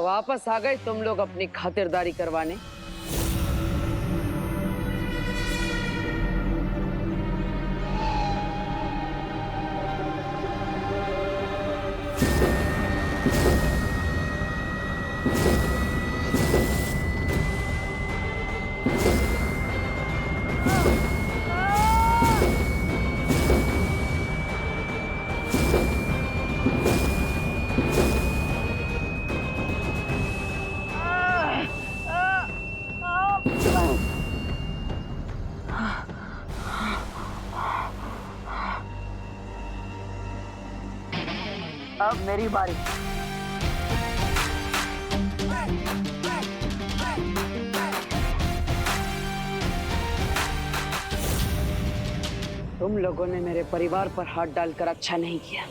तो वापस आ गए तुम लोग अपनी खातिरदारी करवाने। अब मेरी बारी। तुम लोगों ने मेरे परिवार पर हाथ डालकर अच्छा नहीं किया।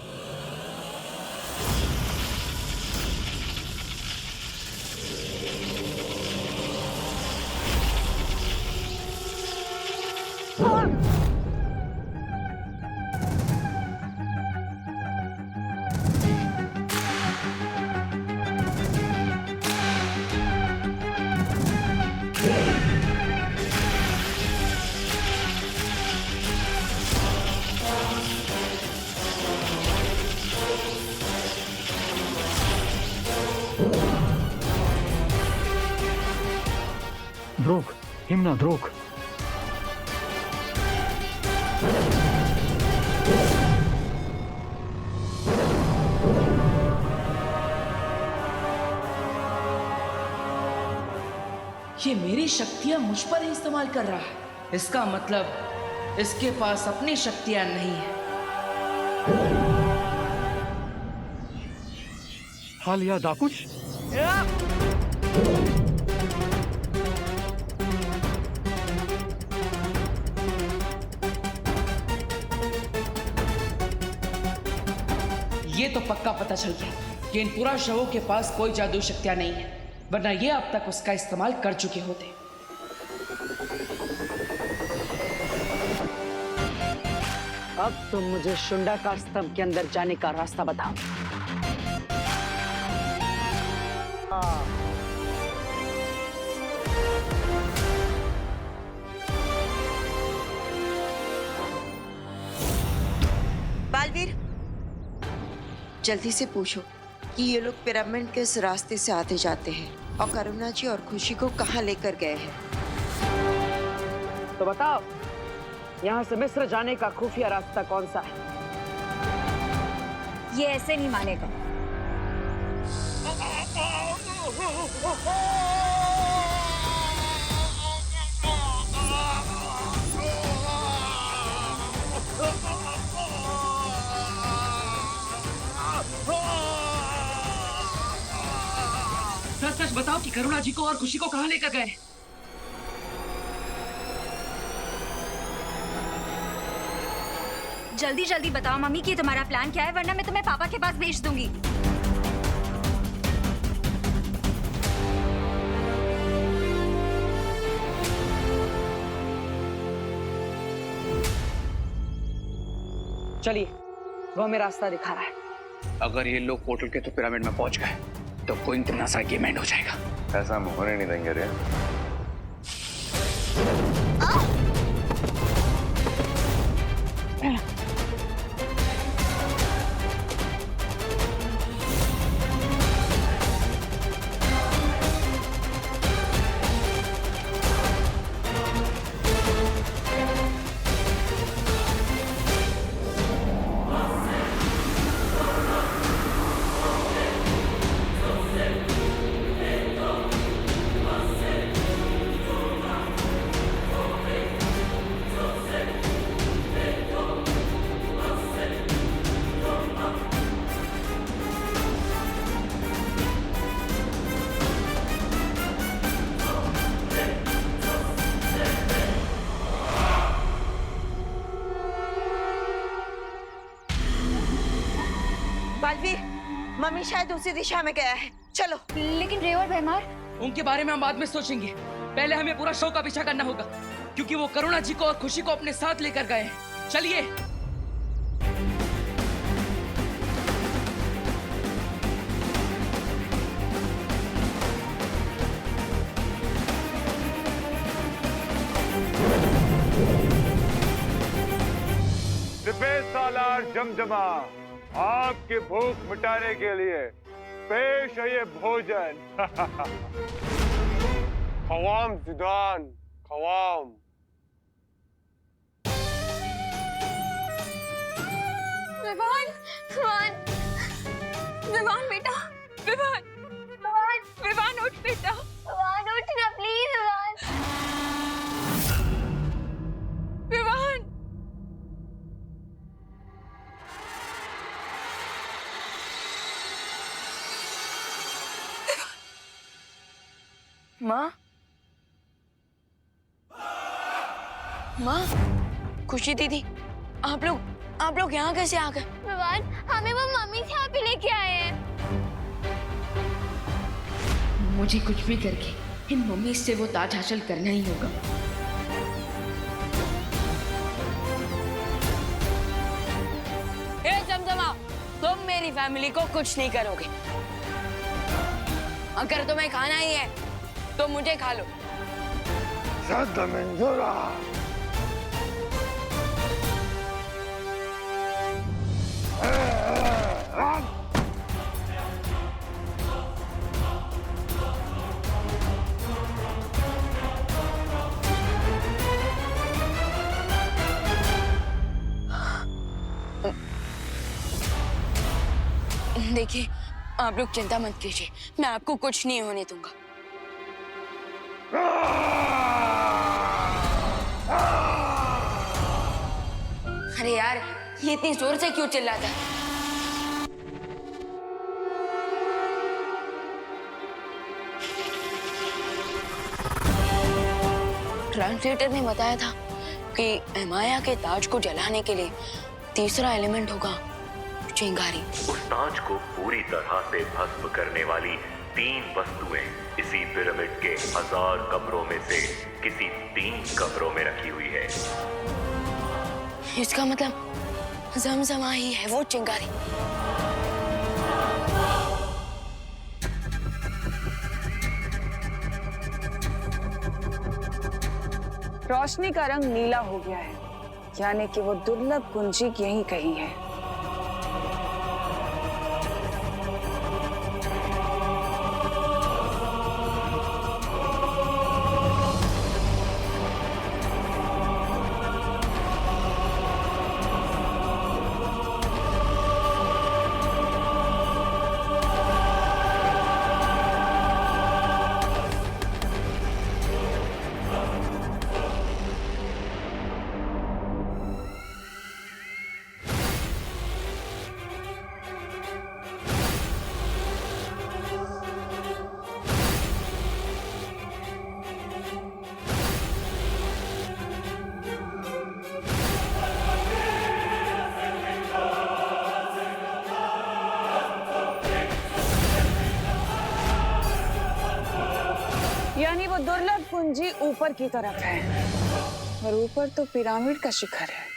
द्रोक, हिमना द्रोक। ये मेरी शक्तियां मुझ पर ही इस्तेमाल कर रहा है। इसका मतलब इसके पास अपनी शक्तियां नहीं है। हालिया दाकुश। ये तो पक्का पता चल गया कि इन पूरा शवों के पास कोई जादू शक्तियां नहीं है, वरना ये अब तक उसका इस्तेमाल कर चुके होते। अब तुम मुझे शुंडा का स्तंभ के अंदर जाने का रास्ता बताओ। बालवीर, जल्दी से पूछो कि ये लोग पिरामिड किस रास्ते से आते जाते हैं और करुणा जी और खुशी को कहाँ लेकर गए हैं। तो बताओ, यहाँ से मिस्र जाने का खुफिया रास्ता कौन सा है? ये ऐसे नहीं मानेगा। सच सच बताओ कि करुणा जी को और खुशी को कहाँ लेकर गए? जल्दी जल्दी बताओ मम्मी कि तुम्हारा प्लान क्या है, वरना मैं तुम्हें पापा के पास भेज दूंगी। चलिए, वो हमें रास्ता दिखा रहा है। अगर ये लोग पोर्टल के तो पिरामिड में पहुंच गए तो कोई इतना सा गेम एंड हो जाएगा। ऐसा हम होने नहीं देंगे रे। बालवीर, मम्मी शायद उसी दिशा में गया है। चलो। लेकिन रे और भैमार, उनके बारे में हम बाद में सोचेंगे। पहले हमें पूरा शव का पीछा करना होगा, क्योंकि वो करुणा जी को और खुशी को अपने साथ लेकर गए हैं। चलिए। सालार जमजमा, आपकी भूख मिटाने के लिए पेश है ये भोजन। खवाम जिदान, खवाम। विवान, विवान, विवान बेटा, विवान, विवान, विवान उठ बेटा, विवान उठ ना प्लीज विवान, विवान। माँ, माँ, खुशी दीदी, आप लोग यहाँ कैसे आ गए? विवान, हमें वो मम्मी से आप ही लेके आए हैं। मुझे कुछ भी करके इन मम्मी से वो ताज हासिल करना ही होगा। ए जमजमा, तुम मेरी फैमिली को कुछ नहीं करोगे। अगर तुम्हें खाना ही है तो मुझे खा लो। देखिए, आप लोग चिंता मत कीजिए, मैं आपको कुछ नहीं होने दूंगा। अरे यार, ये इतनी जोर से क्यों चिल्लाता है? ट्रांसलेटर ने बताया था कि एमाया के ताज को जलाने के लिए तीसरा एलिमेंट होगा चिंगारी। उस ताज को पूरी तरह से भस्म करने वाली 3 वस्तुएं इसी पिरामिड के 1000 कमरों में से किसी 3 कमरों में रखी हुई है। इसका मतलब जमजमा ही है वो चिंगारी। रोशनी का रंग नीला हो गया है, यानी कि वो दुर्लभ कुंजी यहीं कहीं है। यानी वो दुर्लभ कुंजी ऊपर की तरफ है और ऊपर तो पिरामिड का शिखर है।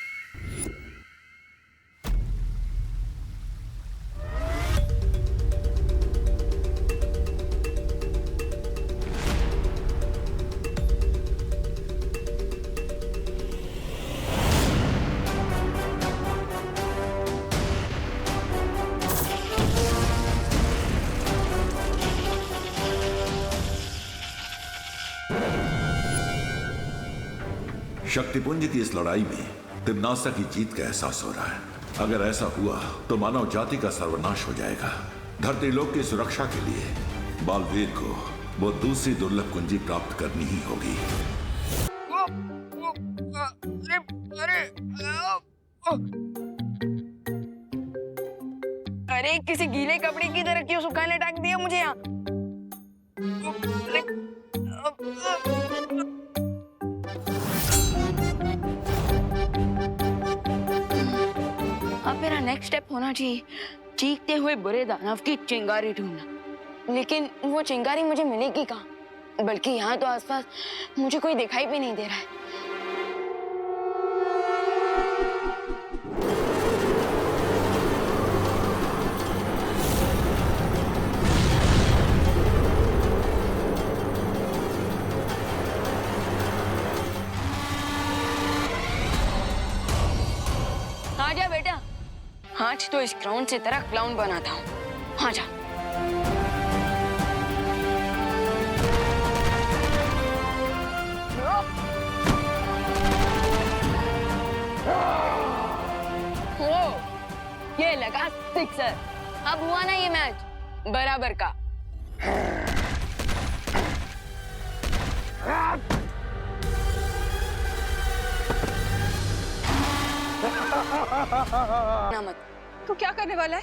शक्तिपुंज की इस लड़ाई में तिम्नासा की जीत का एहसास हो रहा है। अगर ऐसा हुआ तो मानव जाति का सर्वनाश हो जाएगा। धरती लोक की सुरक्षा के लिए बालवीर को वो दूसरी दुर्लभ कुंजी प्राप्त करनी ही होगी। अरे किसी गीले कपड़े की तरह क्यों सुखाने टांग दिया मुझे यहाँ? अब मेरा नेक्स्ट स्टेप होना चाहिए चीखते हुए बुरे दानव की चिंगारी ढूंढना। लेकिन वो चिंगारी मुझे मिलेगी कहाँ? बल्कि यहाँ तो आसपास मुझे कोई दिखाई भी नहीं दे रहा है। आजा बेटा, आज तो इस ग्राउंड से तेरा क्लाउन बनाता हूँ। हाँ जा। ये लगा सिक्सर। अब हुआ ना ये मैच बराबर का। ना मत। तू क्या करने वाला है?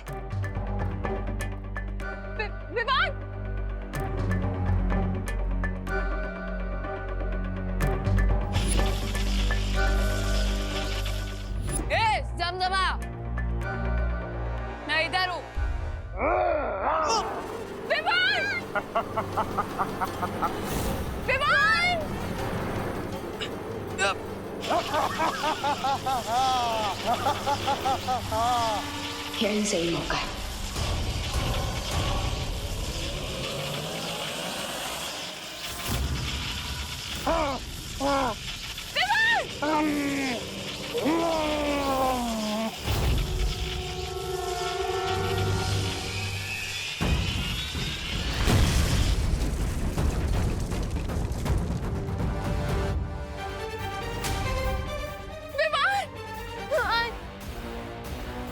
विवान! जमजमा, मैं इधर हूँ। विवान! विवान! यही सही मौका है।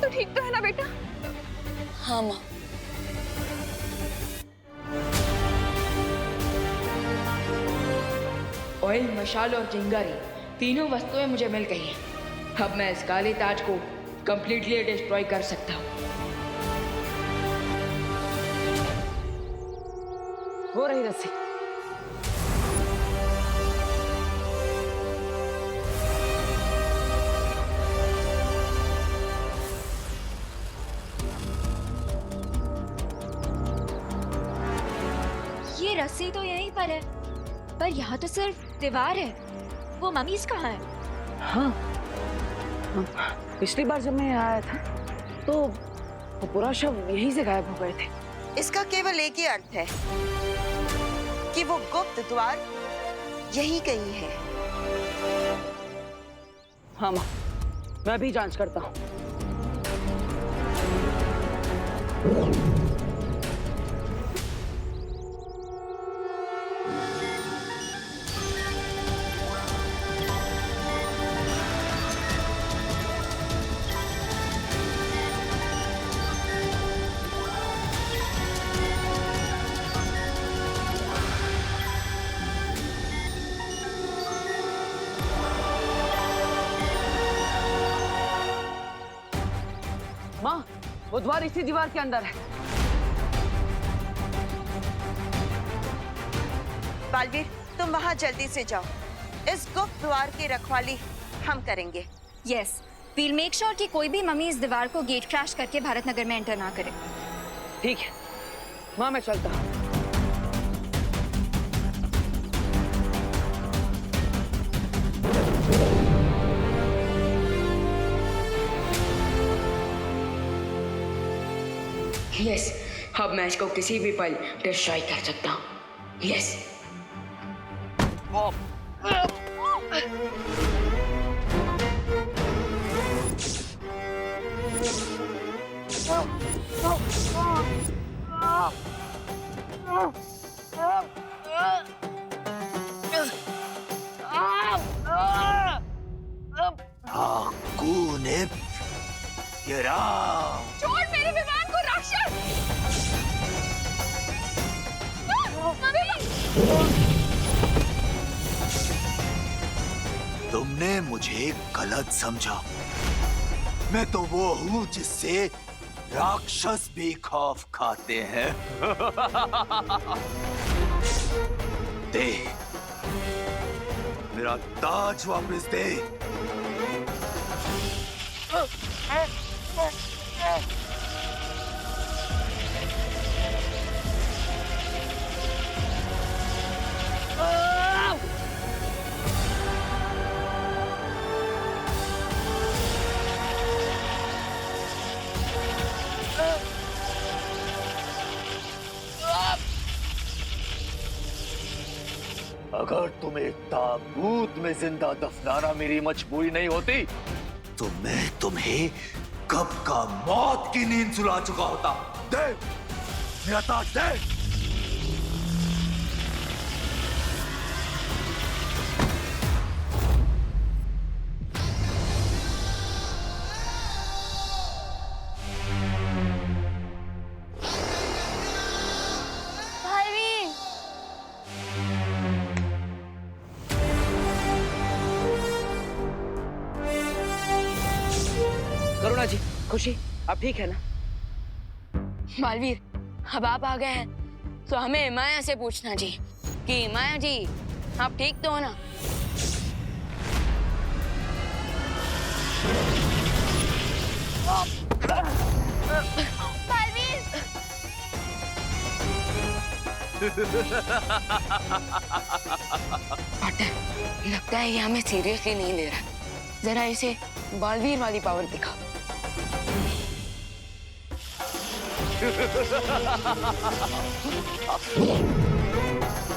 तू ठीक तो है ना बेटा? हाँ माँ। ऑयल, मशाल और चिंगारी तीनों वस्तुएं मुझे मिल गई हैं। अब मैं इस काले ताज को कंप्लीटली डिस्ट्रॉय कर सकता हूँ। वो रही रस्सी। ये रस्सी तो यहीं पर है, पर यहाँ तो सिर्फ दीवार है। वो मम्मीज कहाँ है? हाँ, पिछली बार जब मैं यहाँ आया था तो वो पूरा शव यहीं से गायब हो गए थे। इसका केवल एक ही अर्थ है कि वो गुप्त द्वार यही कहीं है। हाँ माँ, मैं भी जांच करता हूँ। माँ, वो द्वार इसी दीवार के अंदर है। बालवीर, तुम वहां जल्दी से जाओ। इस गुप्त द्वार की रखवाली हम करेंगे। यस, वील मेक श्योर कि कोई भी मम्मी इस दीवार को गेट क्रैश करके भारत नगर में एंटर ना करे। ठीक है माँ, मैं चलता हूँ। यस, अब मैं इसको किसी भी पल डिस्ट्रॉय कर सकता हूँ। यस। छोड़ मेरे विमान को राक्षस! तुमने मुझे गलत समझा। मैं तो वो हूँ जिससे राक्षस भी खौफ खाते हैं। दे मेरा ताज वापस दे। अगर तुम्हें ताबूत में जिंदा दफनाना मेरी मजबूरी नहीं होती तो मैं तुम्हें कब का मौत की नींद सुला चुका होता। दे मेरा ताज दे। करुणा जी, खुशी, आप ठीक है ना? बालवीर, अब आप आ गए हैं तो हमें हिमाया से पूछना जी कि हिमाया जी आप ठीक तो हो ना? बालवीर! पार्टनर, लगता है ये हमें सीरियसली नहीं ले रहा। जरा इसे बालवीर वाली पावर दिखा।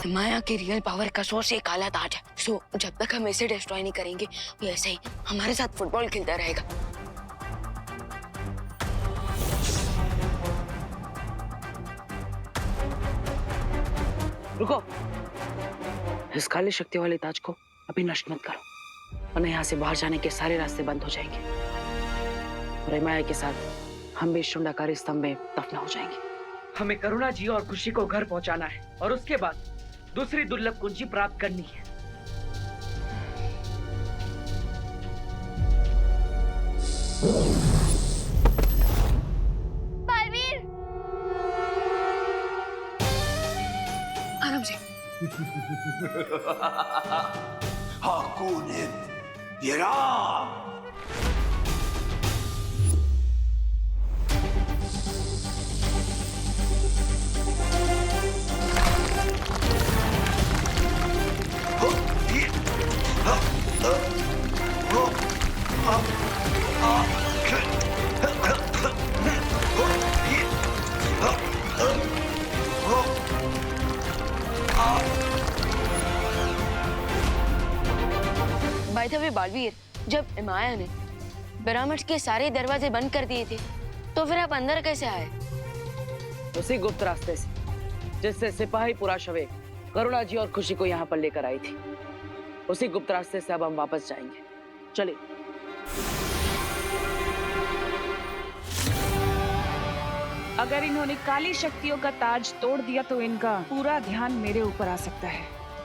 माया की रियल पावर का सोर्स एक काला ताज है। सो जब तक हम इसे डिस्ट्रॉय नहीं करेंगे वो ऐसे ही हमारे साथ फुटबॉल खेलता रहेगा। रुको, इस काली शक्ति वाले ताज को अभी नष्ट मत करो, वरना यहाँ से बाहर जाने के सारे रास्ते बंद हो जाएंगे और हिमाया के साथ हम भी शुंडाकारी स्तंभ में दफना हो जाएंगे। हमें करुणा जी और खुशी को घर पहुंचाना है और उसके बाद दूसरी दुर्लभ कुंजी प्राप्त करनी है। बालवीर! आराम से। हाकुनित येराम। बाय द वे बालवीर, जब हिमाया ने पिरामिड के सारे दरवाजे बंद कर दिए थे तो फिर आप अंदर कैसे आए? उसी गुप्त रास्ते से जिससे सिपाही पुराशवे करुणा जी और खुशी को यहाँ पर लेकर आई थी। उसी गुप्त रास्ते से अब हम वापस जाएंगे। चलिए। अगर इन्होंने काली शक्तियों का ताज तोड़ दिया तो इनका पूरा ध्यान मेरे ऊपर आ सकता है,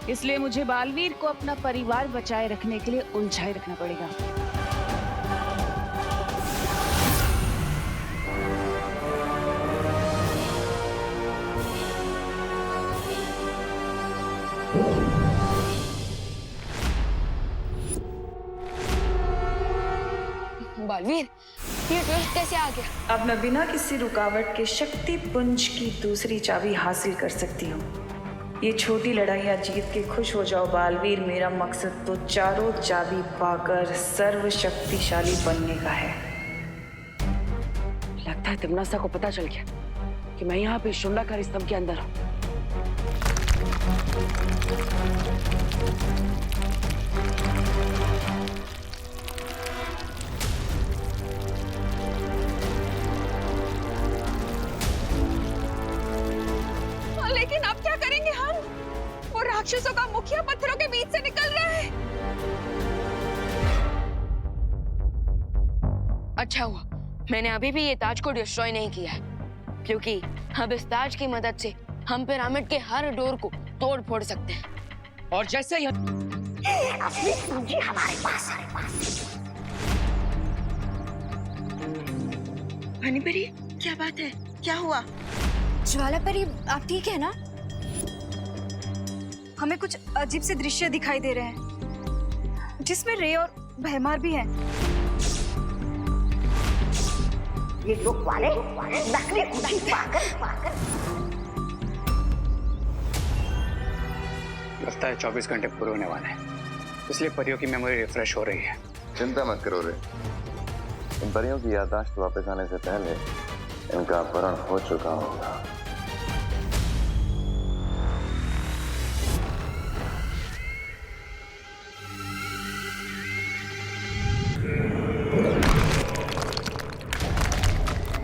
इसलिए मुझे बालवीर को अपना परिवार बचाए रखने के लिए उलझाए रखना पड़ेगा। बालवीर, ये ट्विस्ट कैसे आ गया? अब मैं बिना किसी रुकावट के शक्ति पुंज की दूसरी चाबी हासिल कर सकती हूँ। ये छोटी लड़ाइयाँ जीत के खुश हो जाओ बालवीर। मेरा मकसद तो चारों चाबी पाकर सर्वशक्तिशाली बनने का है। लगता है तिमनासा को पता चल गया कि मैं यहाँ पे शुंडाकारी स्तंभ के अंदर हूँ। लेकिन अब क्या करेंगे हम? वो राक्षसों का मुखिया पत्थरों के बीच से निकल रहा है। अच्छा हुआ मैंने अभी भी ये ताज को डिस्ट्रॉय नहीं किया है, क्योंकि अब इस ताज की मदद से हम पिरामिड के हर डोर को तोड़ फोड़ सकते हैं। और जैसे ही असली कुंजी हमारे पास है। मणिपरी, क्या बात है? क्या हुआ? ज्वाला परी, आप ठीक है ना? हमें कुछ अजीब से दृश्य दिखाई दे रहे हैं जिसमें रे और भयमार भी हैं। ये लोग वाले नकली कुंजी पाकर लगता है 24 घंटे पूरे होने वाले हैं, इसलिए परियों की मेमोरी रिफ्रेश हो रही है। चिंता मत करो रे, इन परियों की याददाश्त वापस आने से पहले इनका अपहरण हो चुका होगा।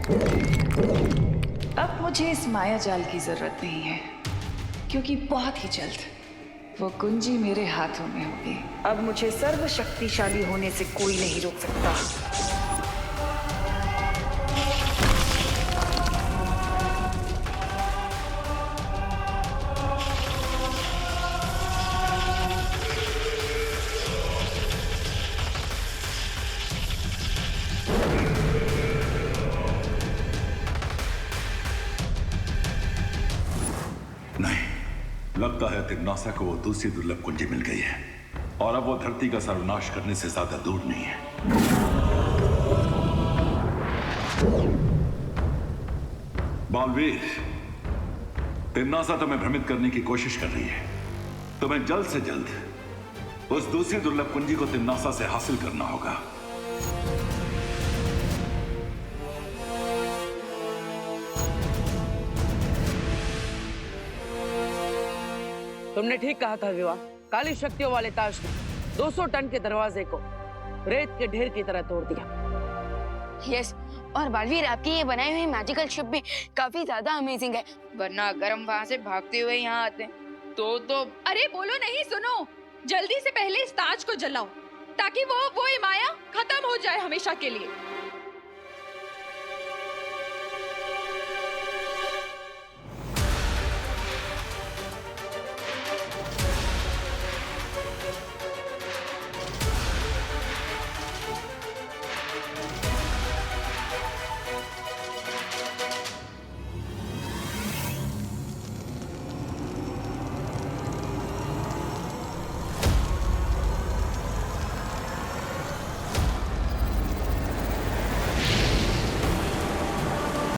अब मुझे इस माया जाल की जरूरत नहीं है, क्योंकि बहुत ही जल्द वो कुंजी मेरे हाथों में होगी। अब मुझे सर्वशक्तिशाली होने से कोई नहीं रोक सकता। लगता है तिग्नासा को वो दूसरी दुर्लभ कुंजी मिल गई है और अब वो धरती का सर्वनाश करने से ज्यादा दूर नहीं है। बालवीर, तिग्नासा तुम्हें भ्रमित करने की कोशिश कर रही है। तुम्हें जल्द से जल्द उस दूसरी दुर्लभ कुंजी को तिग्नासा से हासिल करना होगा। तुमने ठीक कहा था विवाह। काली शक्तियों वाले ताज ने 200 टन के दरवाजे को रेत के ढेर की तरह तोड़ दिया। यस, और बालवीर आपकी ये बनाई हुई मैजिकल शिप भी काफी ज्यादा अमेजिंग है, वरना अगर हम वहाँ से भागते हुए यहाँ आते तो अरे बोलो नहीं, सुनो, जल्दी से पहले इस ताज को जलाओ ताकि वो माया खत्म हो जाए हमेशा के लिए।